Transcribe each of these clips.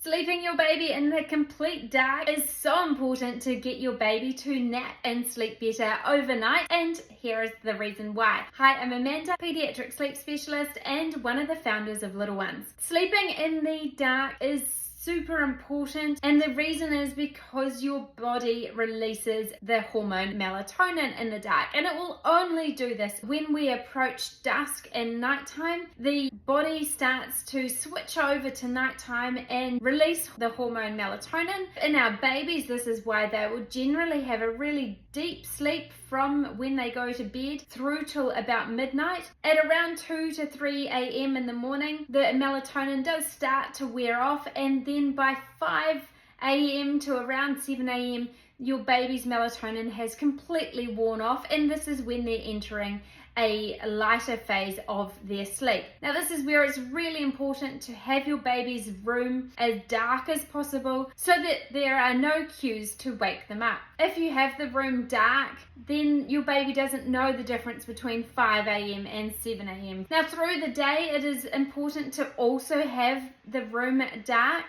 Sleeping your baby in the complete dark is so important to get your baby to nap and sleep better overnight, and here is the reason why. Hi, I'm Amanda, pediatric sleep specialist and one of the founders of Little Ones. Sleeping in the dark is super important, and the reason is because your body releases the hormone melatonin in the dark, and it will only do this when we approach dusk and nighttime. The body starts to switch over to nighttime and release the hormone melatonin. In our babies, this is why they will generally have a really deep sleep from when they go to bed through till about midnight. At around 2 to 3 a.m. in the morning, the melatonin does start to wear off, and then by 5 a.m. to around 7 a.m. your baby's melatonin has completely worn off, and this is when they're entering a lighter phase of their sleep. Now, this is where it's really important to have your baby's room as dark as possible so that there are no cues to wake them up. If you have the room dark, then your baby doesn't know the difference between 5 a.m. and 7 a.m. Now, through the day, it is important to also have the room dark,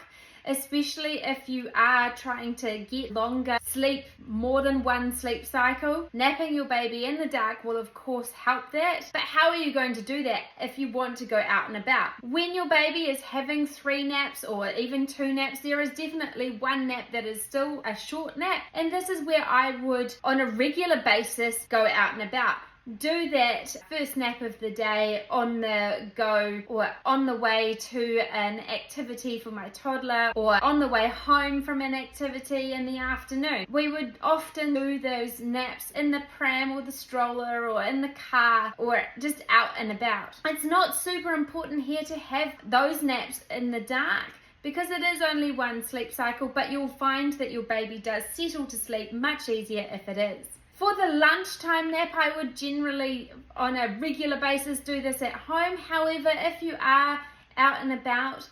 especially if you are trying to get longer sleep, more than one sleep cycle. Napping your baby in the dark will of course help that, but how are you going to do that if you want to go out and about? When your baby is having 3 naps or even 2 naps, there is definitely one nap that is still a short nap, and this is where I would on a regular basis go out and about. Do that first nap of the day on the go, or on the way to an activity for my toddler, or on the way home from an activity in the afternoon. We would often do those naps in the pram or the stroller or in the car or just out and about. It's not super important here to have those naps in the dark, because it is only one sleep cycle, but you'll find that your baby does settle to sleep much easier if it is. For the lunchtime nap, I would generally, on a regular basis, do this at home. However, if you are out and about,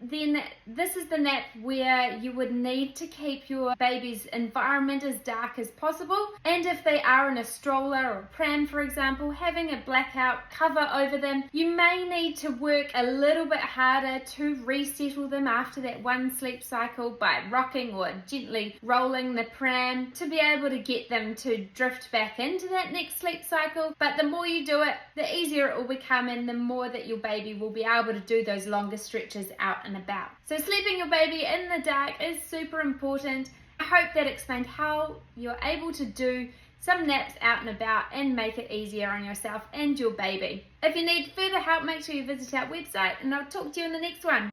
then this is the nap where you would need to keep your baby's environment as dark as possible. And if they are in a stroller or pram, for example, having a blackout cover over them, you may need to work a little bit harder to resettle them after that one sleep cycle by rocking or gently rolling the pram to be able to get them to drift back into that next sleep cycle. But the more you do it, the easier it will become, and the more that your baby will be able to do those longer stretches out and about. So sleeping your baby in the dark is super important. I hope that explained how you're able to do some naps out and about and make it easier on yourself and your baby. If you need further help, make sure you visit our website, and I'll talk to you in the next one.